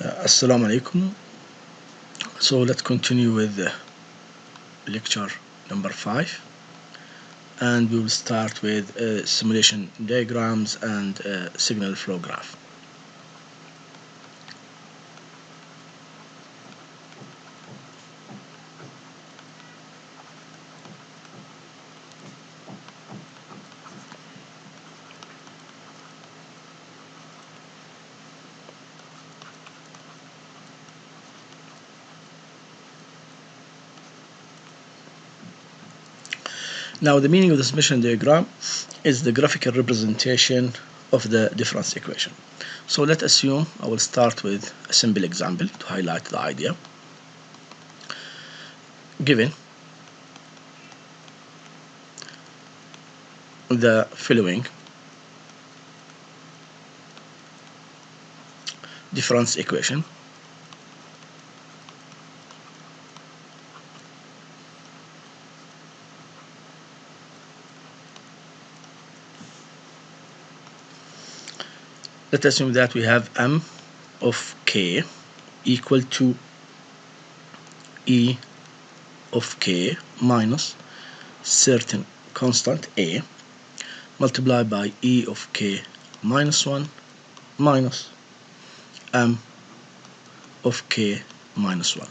Assalamu alaikum. So let's continue with lecture number 5, and we will start with simulation diagrams and signal flow graph. Now, the meaning of the simulation diagram is the graphical representation of the difference equation. So let's assume I will start with a simple example to highlight the idea. Given the following difference equation, let's assume that we have m of k equal to e of k minus certain constant a multiplied by e of k minus 1 minus m of k minus 1.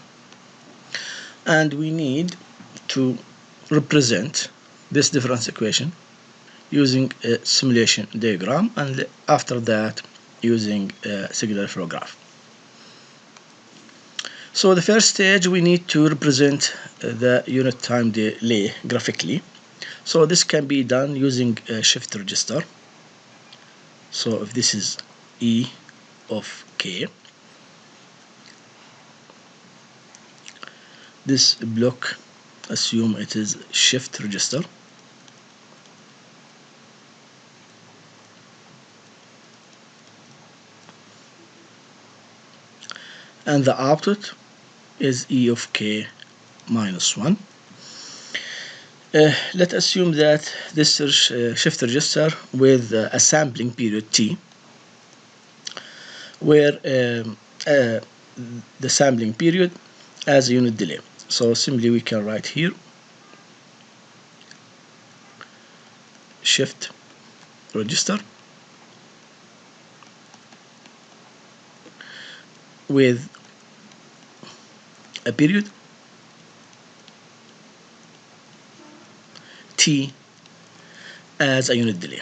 And we need to represent this difference equation using a simulation diagram, and after that using a signal flow graph. So the first stage, we need to represent the unit time delay graphically. So this can be done using a shift register. So if this is E of K, this block, assume it is shift register. And the output is E of K minus 1. Let's assume that this is shift register with a sampling period T, where the sampling period as a unit delay. So simply we can write here shift register with a period T as a unit delay.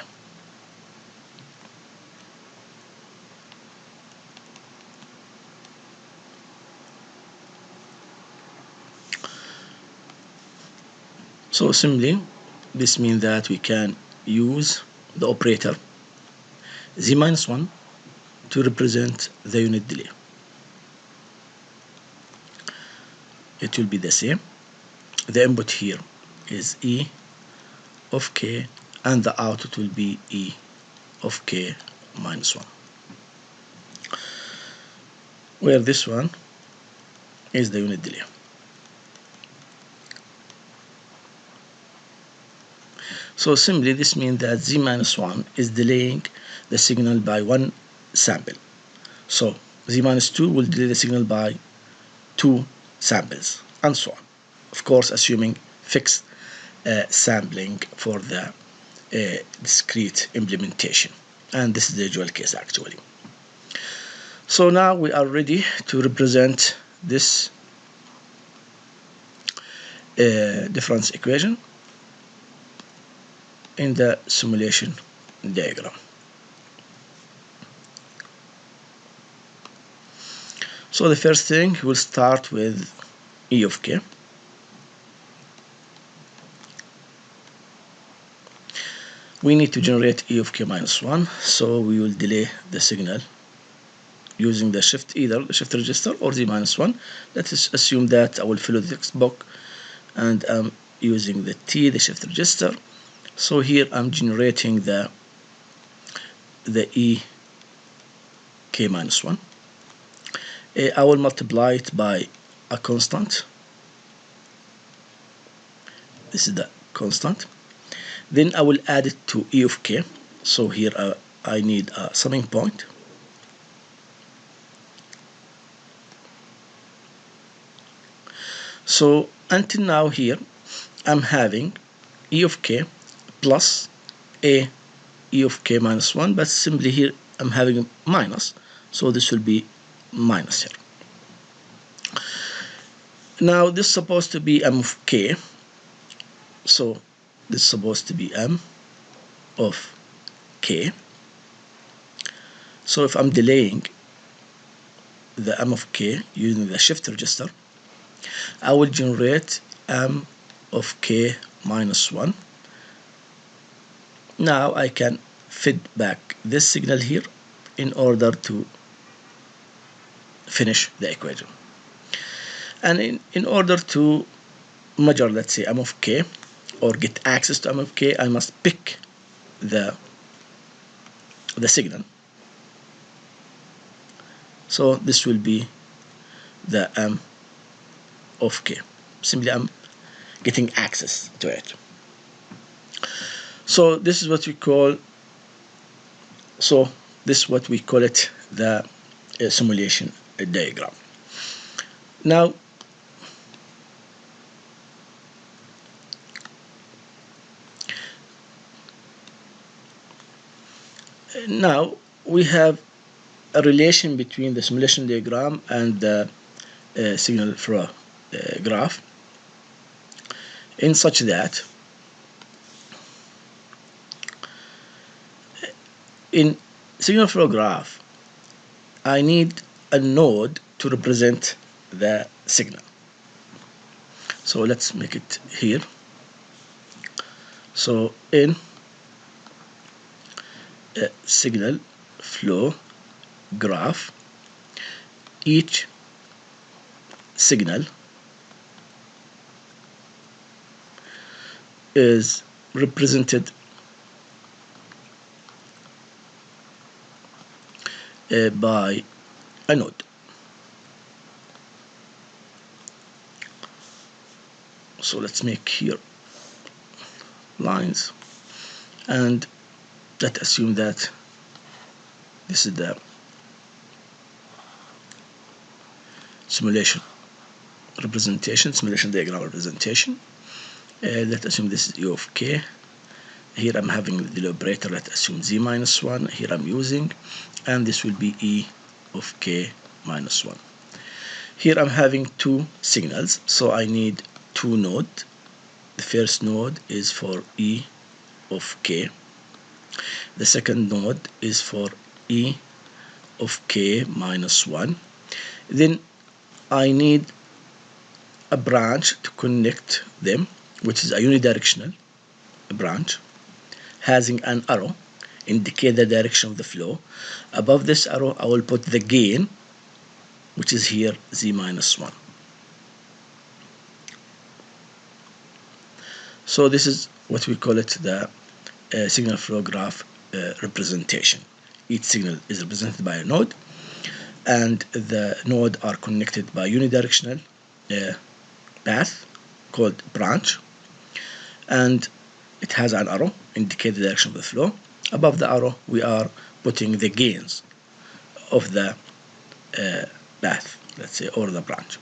So simply this means that we can use the operator z minus 1 to represent the unit delay. It will be the same. The input here is E of K, and the output will be E of K minus 1, where this one is the unit delay. So simply this means that z minus 1 is delaying the signal by one sample. So z minus 2 will delay the signal by 2 samples, and so on. Of course, assuming fixed sampling for the discrete implementation, and this is the usual case actually. So now we are ready to represent this difference equation in the simulation diagram. So the first thing, we'll start with E of K. We need to generate E of K minus 1, so we will delay the signal using the shift, either the shift register or z minus 1. Let us assume that I will follow the textbook and I'm using the T, the shift register. So here I'm generating the E K minus 1. I will multiply it by a constant. This is the constant. Then I will add it to E of K. So here I need a summing point. So until now here I'm having e of k plus a e of k minus 1, but simply here I'm having a minus, so this will be minus here. Now this is supposed to be m of k, so this is supposed to be m of k. So if I'm delaying the m of k using the shift register, I will generate m of k minus 1. Now I can feed back this signal here in order to finish the equation. And in order to measure, let's say, m of k, or get access to m of k, I must pick the signal. So this will be the m of k. Simply I'm getting access to it. So this is what we call it the simulation diagram. Now we have a relation between the simulation diagram and the signal flow graph, in such that in signal flow graph I need a node to represent the signal. So let's make it here. So in a signal flow graph, each signal is represented by a node. So let's make here lines, and let's assume that this is the simulation diagram representation. Let's assume this is u of k. Here I'm having the delay operator, let's assume z minus 1, here I'm using, and this will be e of k minus 1. Here I'm having two signals, so I need two nodes. The first node is for e of k. The second node is for e of k minus 1. Then I need a branch to connect them, which is a unidirectional branch having an arrow indicate the direction of the flow. Above this arrow I will put the gain, which is here z minus 1. So this is what we call it the signal flow graph representation. Each signal is represented by a node, and the node are connected by unidirectional path called branch, and it has an arrow indicate the direction of the flow. Above the arrow we are putting the gains of the path, let's say, or the branch.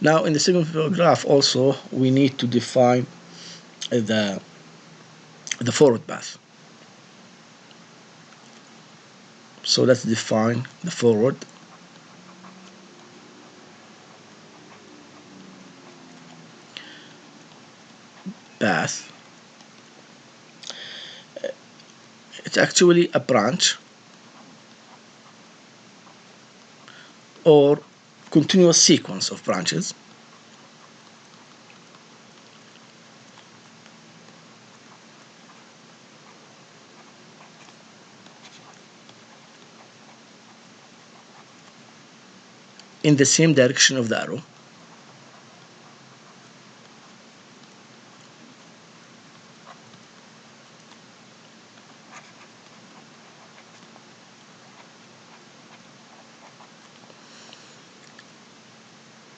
Now in the signal flow graph also we need to define the forward path. So let's define the forward path. It's actually a branch or continuous sequence of branches in the same direction of the arrow.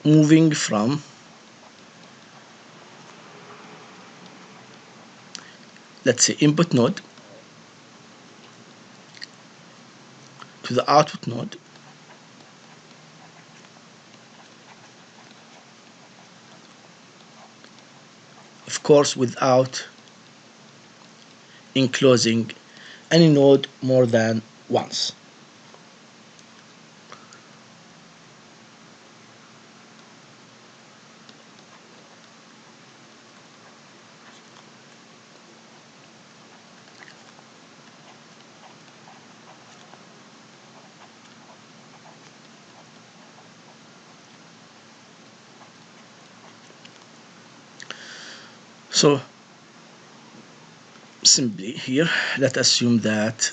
Moving from let's say input node to the output node, course without enclosing any node more than once. So simply here, let's assume that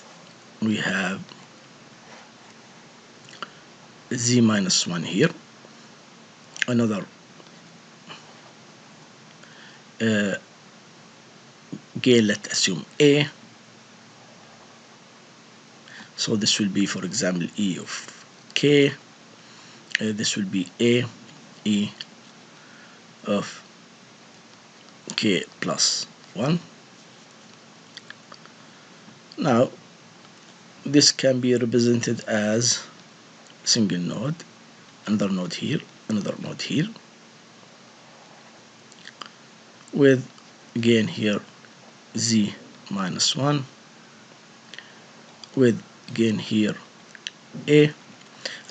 we have z minus 1 here, another gain, let's assume a. So this will be, for example, e of k. This will be a e of k plus 1. Now this can be represented as single node, another node here, another node here, with again here z minus 1, with again here a,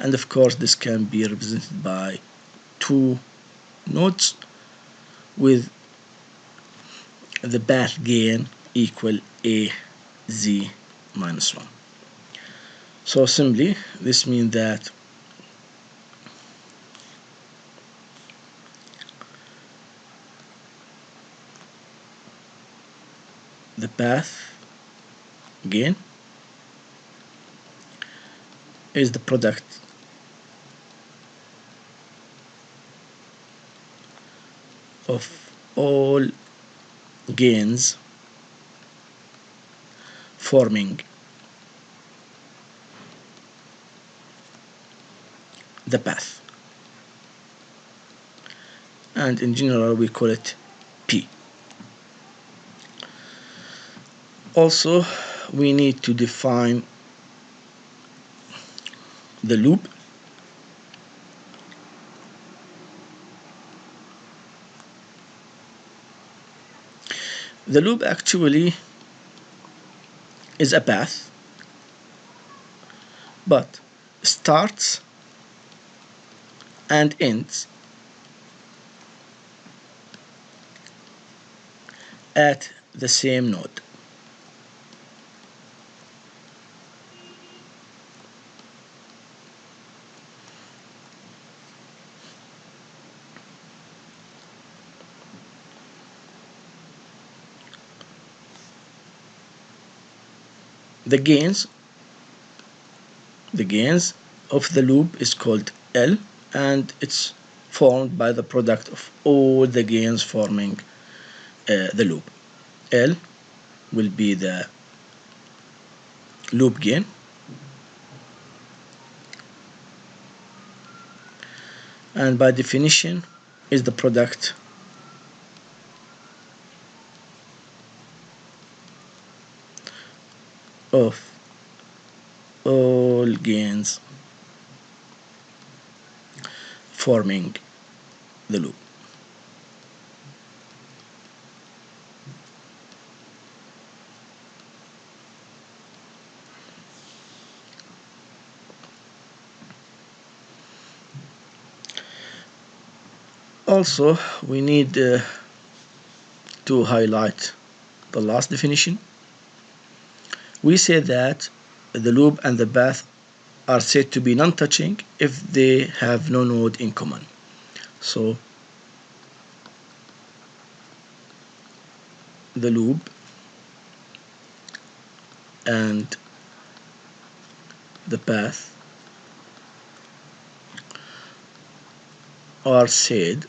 and of course this can be represented by two nodes with the path gain equal a z minus 1. So simply this means that the path gain is the product of all gains forming the path, and in general we call it P. Also, we need to define the loop. The loop actually is a path, but starts and ends at the same node. The gains of the loop is called L, and it's formed by the product of all the gains forming the loop. L will be the loop gain, and by definition is the product of all gains forming the loop. Also, we need to highlight the last definition. We say that the loop and the path are said to be non-touching if they have no node in common. So the loop and the path are said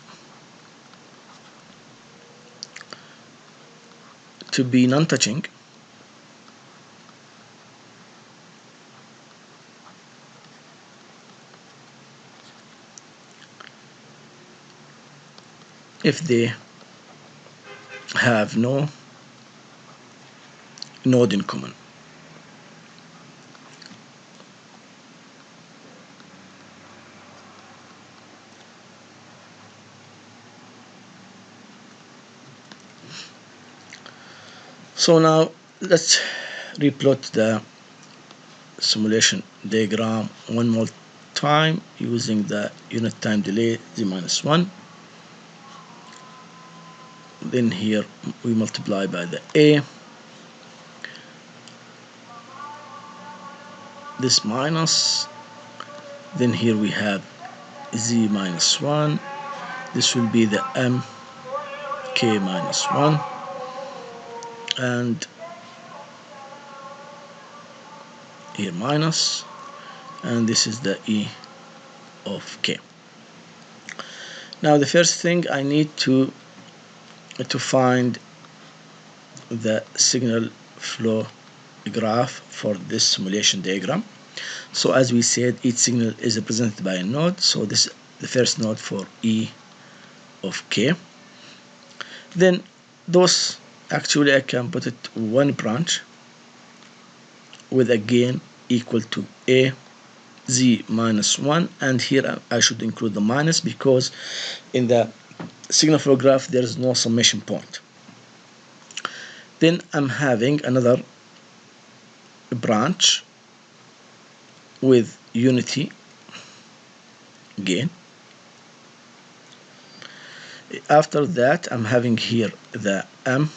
to be non-touching if they have no node in common. So now let's replot the simulation diagram one more time using the unit time delay z-1. Then here we multiply by the a, this minus, then here we have z-1, this will be the mk-1, and here minus, and this is the e of k. Now the first thing I need to find the signal flow graph for this simulation diagram. So as we said, each signal is represented by a node, so this is the first node for e of k. Then those, actually I can put it one branch with a gain equal to a z-1, and here I should include the minus because in the signal flow graph there is no summation point. Then I'm having another branch with unity gain. After that I'm having here the m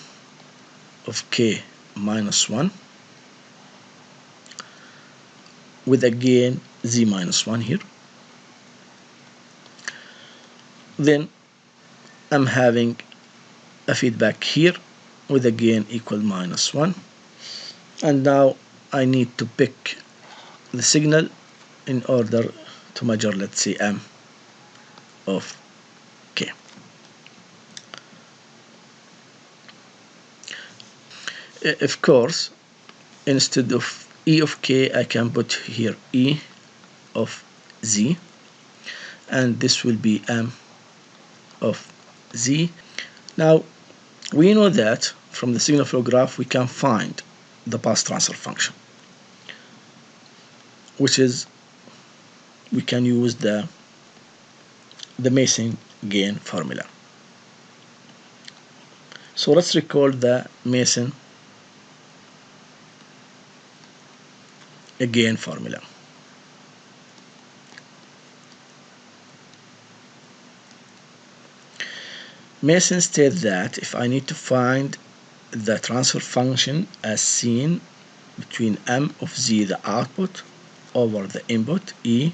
of k-1 with a gain z-1 here. Then I'm having a feedback here with a gain equal -1, and now I need to pick the signal in order to measure, let's say, m of k. Of course, instead of e of k I can put here e of z, and this will be m of z. Now we know that from the signal flow graph we can find the path transfer function, which is we can use the Mason gain formula. So let's recall the Mason gain formula. Mason states that if I need to find the transfer function as seen between m of z, the output, over the input e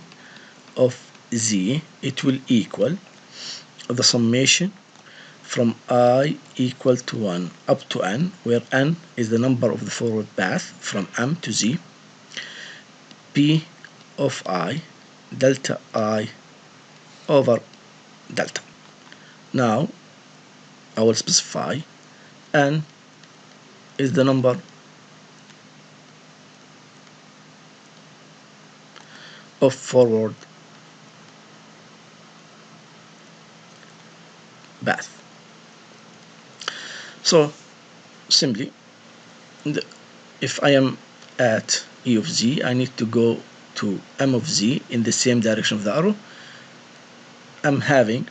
of z, it will equal the summation from I equal to 1 up to n, where n is the number of the forward path from m to z, p of I delta I over delta. Now I will specify n is the number of forward path. So simply, if I am at e of z, I need to go to m of z in the same direction of the arrow. I'm having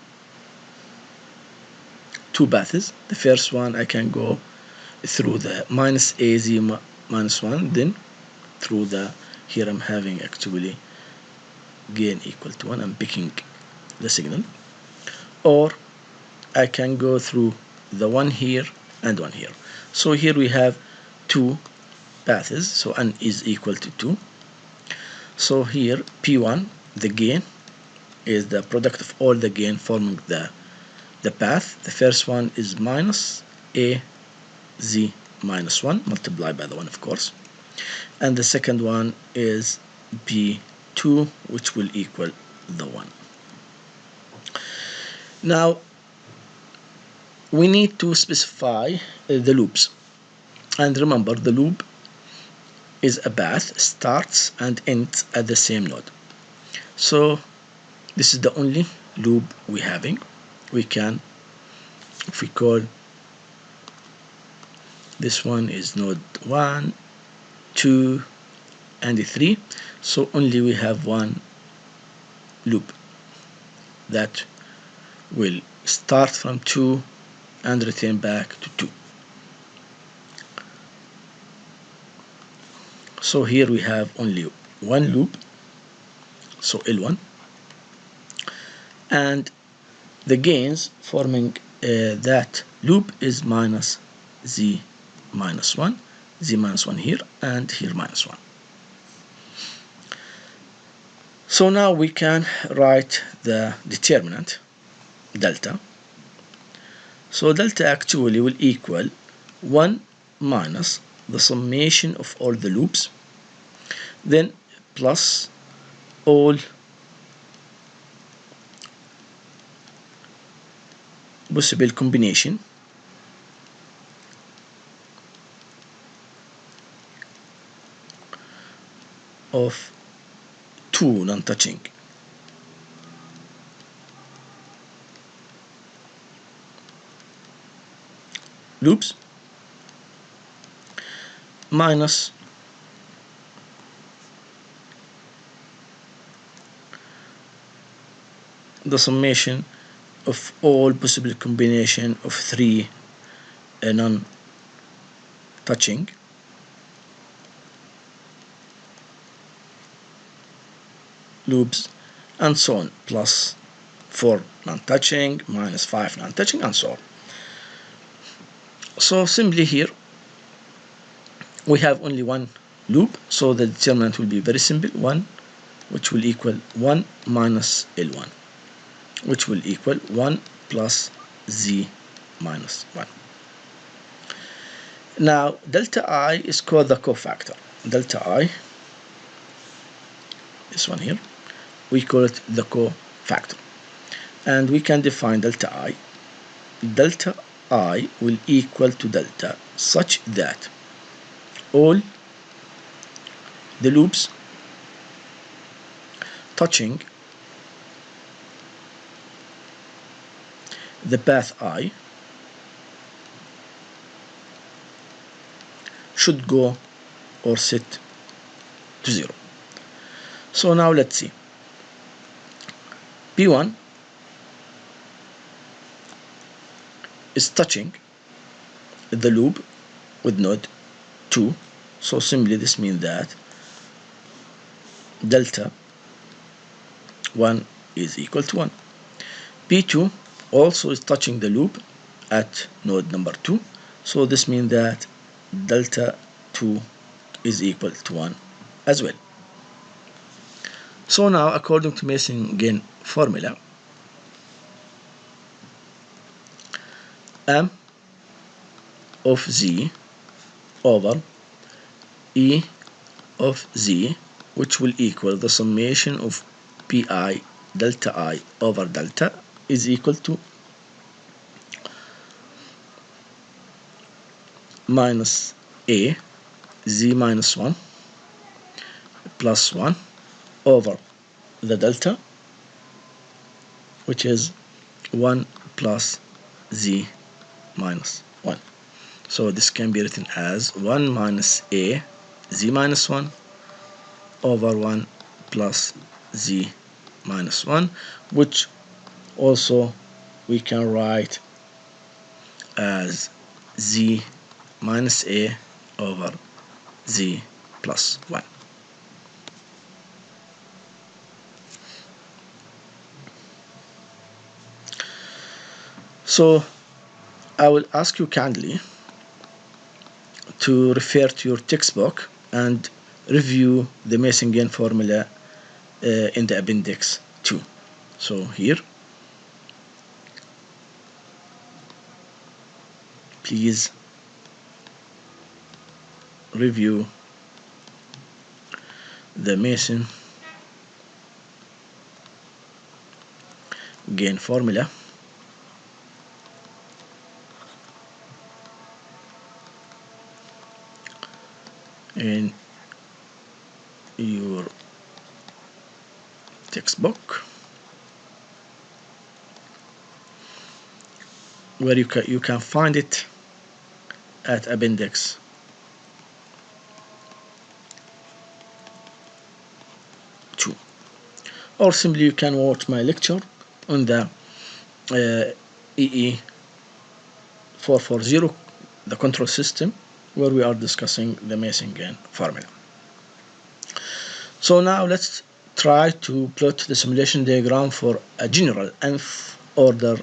two paths. The first one I can go through the minus az-1, then through the, here I'm having actually gain equal to 1, I'm picking the signal, or I can go through the one here and one here. So here we have two paths, so n is equal to 2. So here p1, the gain, is the product of all the gain forming the path. The first one is minus a z-1 multiplied by the 1, of course, and the second one is p2, which will equal the 1. Now we need to specify the loops, and remember the loop is a path, starts and ends at the same node. So this is the only loop we're having. We can, if we call this one is node 1, 2 and 3, so only we have one loop that will start from 2 and return back to 2. So here we have only one loop, so L1, and the gains forming that loop is minus Z minus 1, Z minus 1 here, and here minus 1. So now we can write the determinant, delta. So delta actually will equal 1 minus the summation of all the loops, then plus all possible combination of two non-touching loops minus the summation of all possible combination of three non-touching loops, and so on, plus 4 non-touching, minus 5 non-touching, and so on. So simply here we have only one loop, so the determinant will be very simple, 1, which will equal 1 minus L1, which will equal 1 plus Z minus 1. Now delta I is called the cofactor. Delta I, this one here, we call it the cofactor, and we can define delta I. Delta I will equal to delta such that all the loops touching the path I should go or set to 0. So now let's see. P1 is touching the loop with node 2, so simply this means that delta 1 is equal to 1. P2 also is touching the loop at node number 2, so this means that delta 2 is equal to 1 as well. So now, according to Mason gain formula, M of Z over E of Z, which will equal the summation of Pi delta I over delta, is equal to minus A Z minus 1 plus 1 over the delta, which is 1 plus Z minus 1. So this can be written as 1 minus A Z minus 1 over 1 plus Z minus 1, which also we can write as Z minus A over Z plus 1. So I will ask you kindly to refer to your textbook and review the Mason gain formula in the appendix 2. So here, please review the Mason gain formula in your textbook, where you can find it at appendix 2, or simply you can watch my lecture on the EE440, the control system, where we are discussing the Mason gain formula. So now let's try to plot the simulation diagram for a general nth order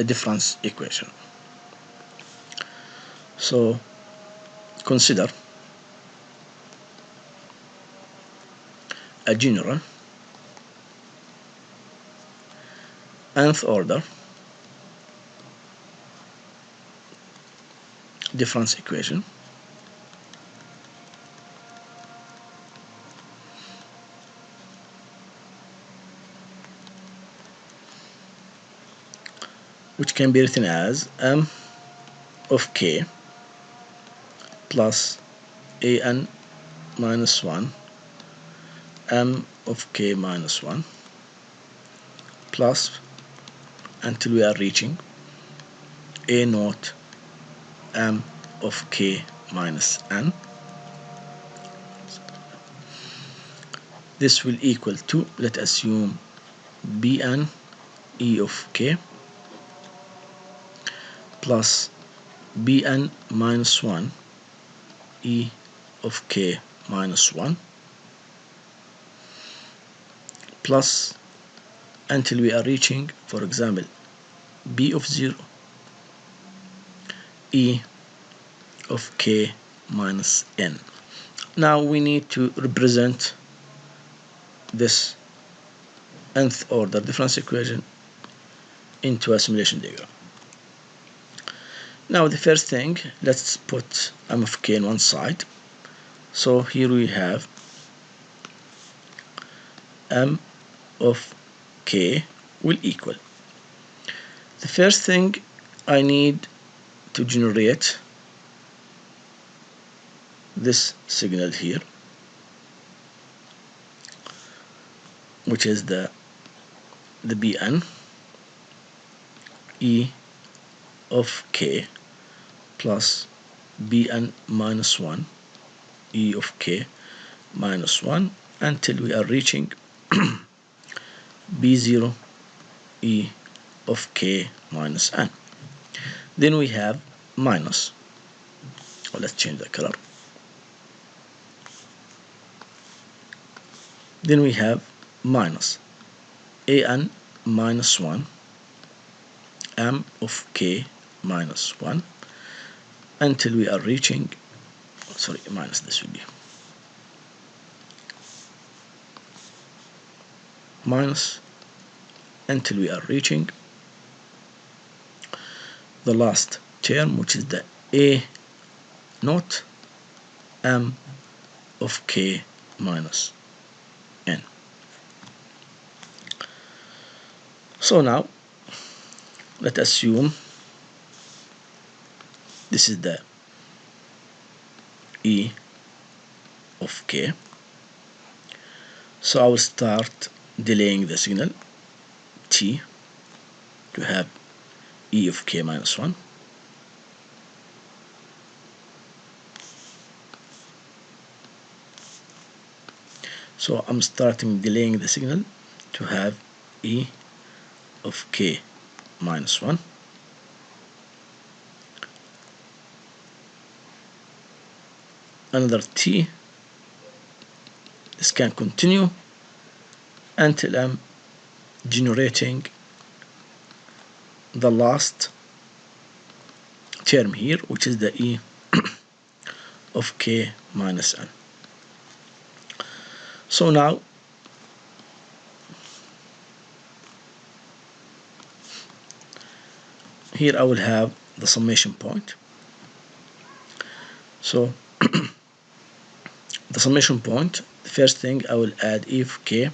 difference equation. So consider a general nth order difference equation which can be written as m of k plus an minus 1 m of k minus 1 plus until we are reaching a naught m of k minus n. This will equal to, let's assume, bn e of k plus bn minus 1 e of k minus 1 plus until we are reaching, for example, b of 0 e of k minus n. Now we need to represent this nth order difference equation into a simulation diagram. Now the first thing, let's put m of k on one side. So here we have m of k will equal. The first thing I need to generate this signal here, which is the bn e of k plus bn minus 1 e of k minus 1 until we are reaching b0 e of k minus n. Then we have minus, let's change the color. Then we have minus an minus 1 m of k minus 1 until we are reaching, sorry, minus, this will be minus until we are reaching the last term, which is the a naught m of k minus n. So now let's assume this is the e of k. So I will start delaying the signal t to have e of k minus 1. So I'm starting delaying the signal to have e of k minus 1. Another t. This can continue until I'm generating the last term here, which is the e of k minus n. So now here I will have the summation point. So the summation point, the first thing I will add e of k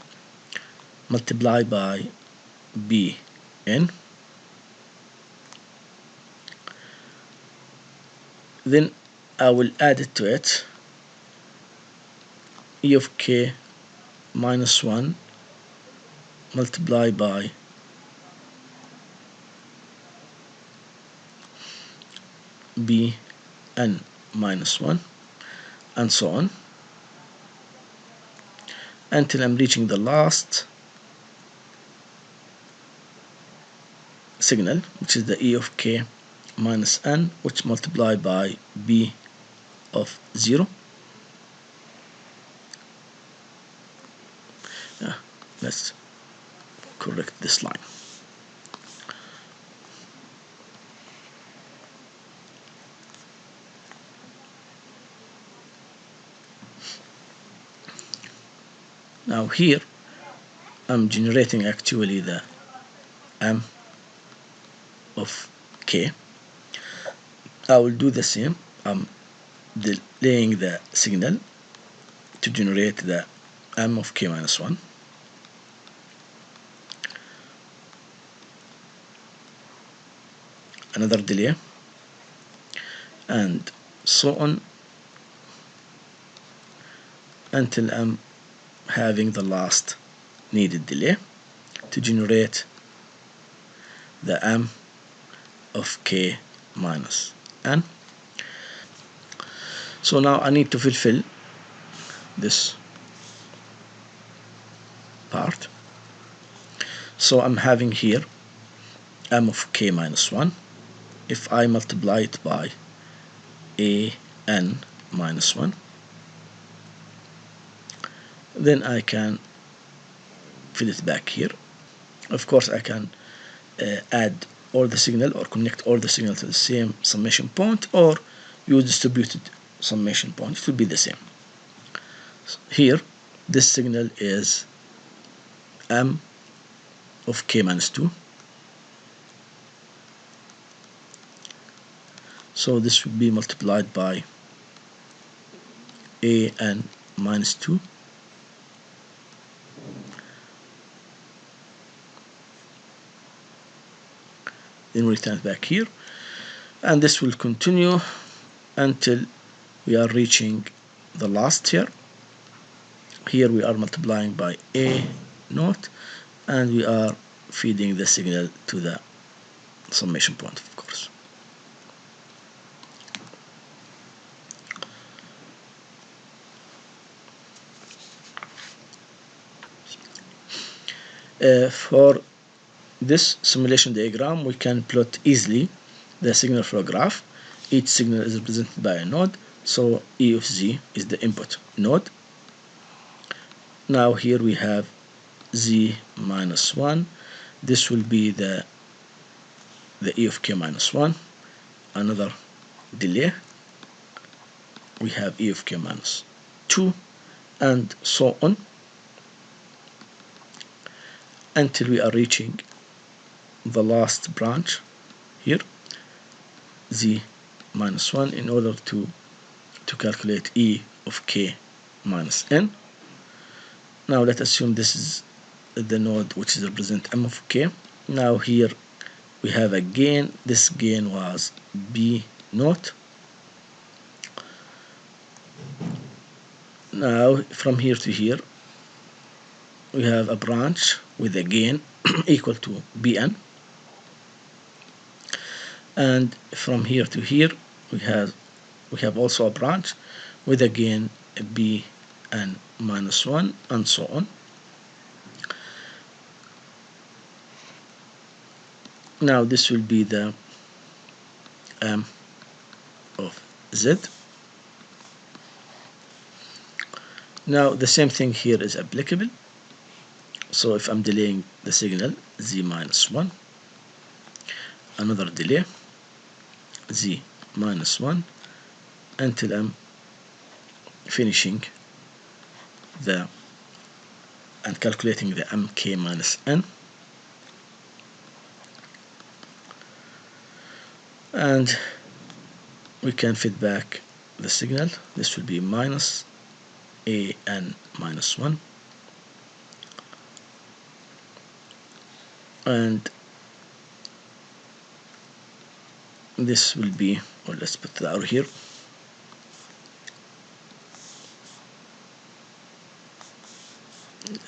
multiplied by bn. Then I will add it to it e of k minus 1 multiplied by bn minus 1 and so on until I'm reaching the last signal, which is the e of k minus n, which multiplied by b of 0. let's correct this line. Now here I'm generating actually the M of K. I will do the same. I'm delaying the signal to generate the M of K minus 1. Another delay, and so on until I'm having the last needed delay to generate the M of K minus N. So now I need to fulfill this part. So I'm having here M of K minus 1. If I multiply it by AN minus 1, then I can fill it back here. Of course, I can add all the signal or connect all the signal to the same summation point, or use distributed summation point. It will be the same. So here, this signal is M of K minus 2. So this will be multiplied by AN minus 2. Then we return it back here, and this will continue until we are reaching the last here. Here we are multiplying by A naught, and we are feeding the signal to the summation point, of course. For this simulation diagram, we can plot easily the signal flow graph. Each signal is represented by a node, so E of Z is the input node. Now here we have Z minus 1. This will be the E of K minus 1. Another delay. We have E of K minus 2, and so on until we are reaching the last branch here, Z minus 1, in order to calculate E of K minus N. Now let's assume this is the node which is represent M of K. Now here we have a gain. This gain was B naught. Now from here to here we have a branch with a gain equal to Bn, and from here to here we have also a branch with a gain Bn minus 1, and so on. Now this will be the M of Z. Now the same thing here is applicable. So if I'm delaying the signal, Z minus 1, another delay, Z minus 1, until I'm finishing and calculating the MK minus N. And we can feed back the signal. This will be minus AN minus 1. And this will be, or let's put the arrow here.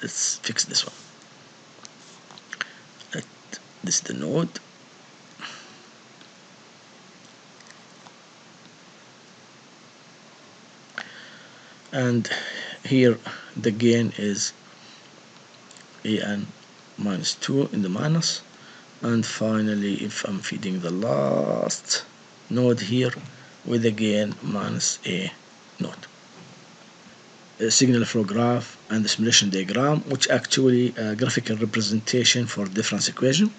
Let's fix this one. This is the node. And here the gain is AN minus 2 in the minus. And finally, if I'm feeding the last node here with the gain minus A naught. signal flow graph and the simulation diagram, which actually a graphical representation for difference equation.